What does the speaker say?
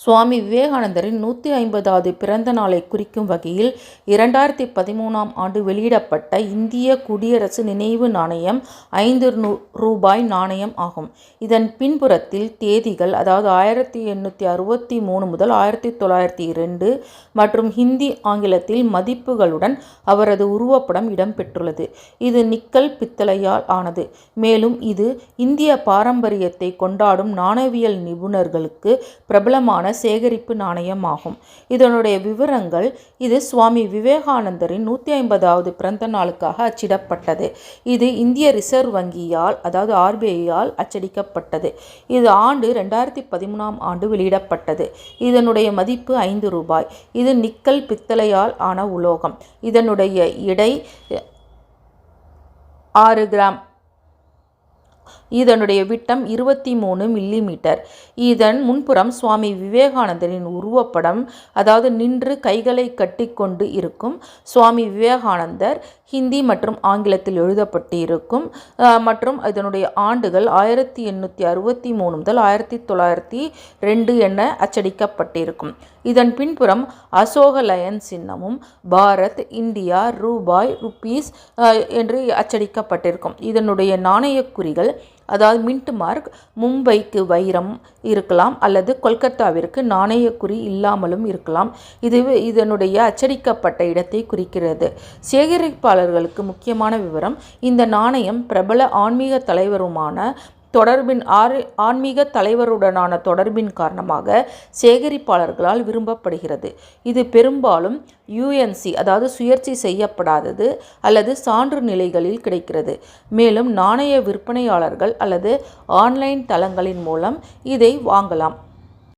சுவாமி விவேகானந்தரின் 150வது பிறந்த நாளை குறிக்கும் வகையில் 2013ஆம் ஆண்டு வெளியிடப்பட்ட இந்திய குடியரசு நினைவு நாணயம் 5 ரூபாய் நாணயம் ஆகும். இதன் பின்புறத்தில் தேதிகள், அதாவது 1863 முதல் 1902 மற்றும் ஹிந்தி, ஆங்கிலத்தில் மதிப்புகளுடன் அவரது உருவப்படம் இடம்பெற்றுள்ளது. இது நிக்கல் பித்தளையால் ஆனது. மேலும் இது இந்திய பாரம்பரியத்தை கொண்டாடும் நாணயவியல் நிபுணர்களுக்கு பிரபலமான சேகரிப்பு நாணயம் ஆகும். இதனுடைய விவரங்கள்: இது சுவாமி விவேகானந்தரின் 150வது பிறந்த நாளுக்காக அச்சிடப்பட்டது. இது இந்திய ரிசர்வ் வங்கியால், அதாவது RBIயால் அச்சடிக்கப்பட்டது. இது ஆண்டு 2013ஆம் ஆண்டு வெளியிடப்பட்டது. இதனுடைய மதிப்பு 5 ரூபாய். இது நிக்கல் பித்தளையால் ஆன உலோகம். இதனுடைய எடை 6 கிராம். இதனுடைய விட்டம் 23 மில்லிமீட்டர். இதன் முன்புறம் சுவாமி விவேகானந்தரின் உருவப்படம், அதாவது நின்று கைகளை கட்டிக்கொண்டு இருக்கும் சுவாமி விவேகானந்தர் ஹிந்தி மற்றும் ஆங்கிலத்தில் எழுதப்பட்டு இருக்கும். மற்றும் இதனுடைய ஆண்டுகள் 1863 முதல் 1902 என அச்சடிக்கப்பட்டிருக்கும். இதன் பின்புறம் அசோக லயன் சின்னமும் பாரத், இந்தியா, ரூபாய், ருபீஸ் என்று அச்சடிக்கப்பட்டிருக்கும். இதனுடைய நாணய குறிகள், அதாவது மின்ட் மார்க், மும்பைக்கு வைரம் இருக்கலாம் அல்லது கொல்கத்தாவிற்கு நாணயக்குறி இல்லாமலும் இருக்கலாம். இதனுடைய அச்சடிக்கப்பட்ட இடத்தை குறிக்கிறது. சேகரிப்பாளர்களுக்கு முக்கியமான விவரம்: இந்த நாணயம் பிரபல ஆன்மீக தலைவருடனான தொடர்பின் காரணமாக சேகரிப்பாளர்களால் விரும்பப்படுகிறது. இது பெரும்பாலும் UNC, அதாவது சுயற்சி செய்யப்படாதது அல்லது சான்று நிலைகளில் கிடைக்கிறது. மேலும் நாணய விற்பனையாளர்கள் அல்லது ஆன்லைன் தளங்களின் மூலம் இதை வாங்கலாம்.